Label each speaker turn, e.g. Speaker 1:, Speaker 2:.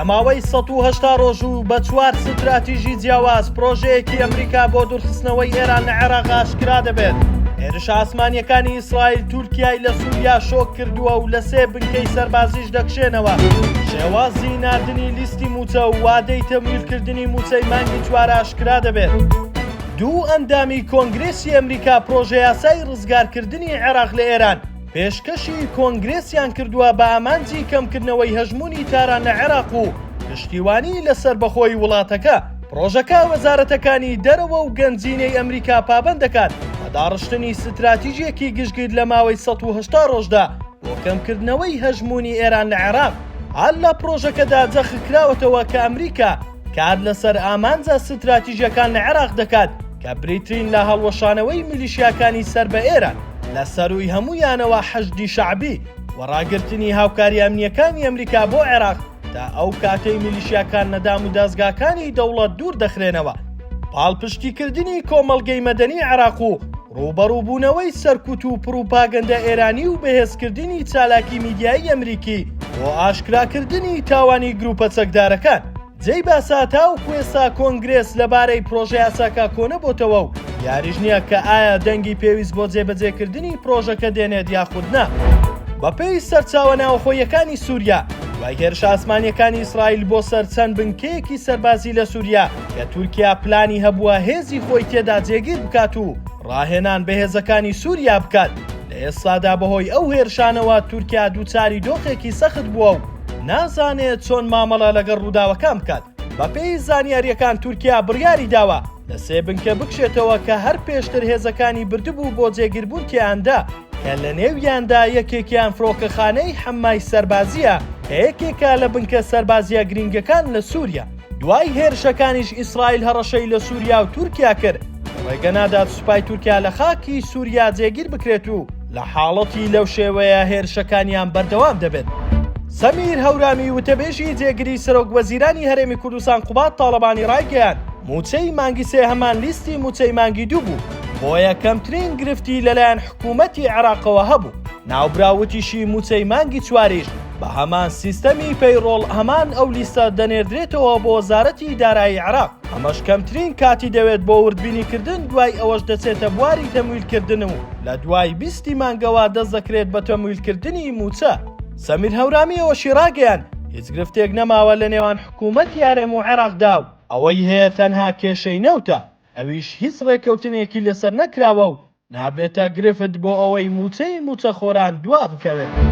Speaker 1: لە ماوەی 180 ڕۆژ و بە 4 ستراتیژی جیاواز پرۆژەیەکی ئەمریکا بۆ دوورخستنەوەی ئێران لە عێراق ئاشکرا دەبێت. هێرشە ئاسمانیەکانی ئیسرائیل تورکیای لە سووریا شۆک کردووە و لە 3 بنکەی سەربازیش دەکشێنەوە. شێوازی ناردنی لیستی موچە و وادەی تەمویلکردنی موچەی مانگی 4 ئاشکرا دەبێت. دوو ئەندامی کۆنگرێسی ئەمریکا پرۆژە یاسای ڕزگارکردنی عێراق لە ئێران پێشکەشی کۆنگرێسیان کردووە بە ئامانجی کەمکردنەوەی هەژمونی تاران لە عێراق و پشتیوانی لەسەر بەخۆی وڵاتەکە. پرۆژەکە وەزارەتەکانی دەرەوە و گەنجینەی ئەمریکا پابەند دەکات بە داڕشتنی ستراتیژیەکی گشتگیر لە ماوەی 180 ڕۆژدا بۆ کەمکردنەوەی هەژمونی ئێران لە عێراق. هەر لە پرۆژەکەدا جەخکراوەتەوە کە ئەمریکا کار لەسەر ئامانجە ستراتیژیەکان لە عێراق دەکات کە بریترین لە هەڵوەشانەوەی میلیشیاکانی سەر بە ئێران لە سەروی هەمویانەوە حەشدی شەعبی و ڕاگررتنی هاوکاری ئەمنیەکانی ئەمریکا بۆ عێراق تا ئەو کاتەی میلیشیاکان نەدام و دەستگاکانی دەوڵەت دوور دەخرێنەوە. پاڵپشتیکردنی کۆمەڵگەی مەدەنی عێراق و ڕوبەڕووبوونەوەی سەرکوت و پروپاگەندە ئێرانی و بەهێزکردنی چالاکی میدیایی ئەمریکی بۆ ئاشکراکردنی تاوانی گروپە چەکدارەکان. جێی باساتا و کوێسا کۆنگرێس لەبارەی پرۆژە یاساکە کۆنەبۆتەوە و یاریش نییە کە ئایا دەنگی پێویست بۆ جێبەجێکردنی پرۆژەکە دێنێت یاخود نا. بەپێی سەرچاوە ناوخۆیەکانی سووریا دوای هێرشە ئاسمانیەکانی ئیسرائیل بۆ سەر چەند بنکەیەکی سەربازی لە سووریا کە تورکیا پلانی هەبووە هێزی خۆی تێدا جێگیر بکات و ڕاهێنان بەهێزەکانی سووریا بکات. لە ئێستادا بەهۆی ئەو هێرشانەوە تورکیا دووچاری دۆخێکی سەخت بووە و نازانێت چۆن مامەڵە لەگەڵ ڕووداوەکان بکات. بەپێی زانیاریەکان تورکیا بڕیاری داوە لە 3 بنکە بکشێتەوە کە هەر پێشتر هێزەکانی بردبوو بۆ جێگیربوون تیاندا کە لە نێویاندا یەکێکیان فڕۆکەخانەی حەمای سەربازیە کە یەکێکە لە بنکە سەربازیە گرنگەکان لە سووریا. دوای هێرشەکانیش ئیسرائیل هەڕەشەی لە سووریا و تورکیا کرد. ڕێگەنادات سوپای تورکیا لە خاکی سووریا جێگیر بکرێت و لە حاڵەتی لەو شێوەیە هێرشەکانیان بەردەوام دەبێت. سەمیر هەورامی وتەبێژی جێگیری سەرۆک وەزیرانی هەرێمی کوردستان قوبات تاڵەبانی ڕایگەیان موچەی مانگی 3 هەمان لیستی موچەی مانگی 2 بوو بۆ یەکەمترین گرفتی لەلایەن حکوومەتی عێراقەوە هەبوو. ناوبراوتیشی موچەی مانگی 4ش بە هەمان سیستەمی پەیڕۆڵ هەمان ئەو لیستە دەنێردرێتەوە بۆ وەزارەتی دارایی عێراق. ئەمەش کەمترین کاتی دەوێت بۆ وردبینیکردن دوای ئەوەش دەچێتە بواری تەمویلکردن و لە دوای 20 مانگەوە دەست دەکرێت بە تەمویلکردنی موچە. سەمیر هەورامی ئەوەشی ڕاگەیان هیچ گرفتێک نەماوە لە نێوان حکوومەتی هەرێم و عێراقدا و ئەوەی هەیە تەنها کێشەی نەوتە، ئەویش هیچ ڕێکەوتنێکی لەسەر نەکراوە و نابێتە گرفت بۆ ئەوەی موچەی موچەخۆران دوا بکەوێت.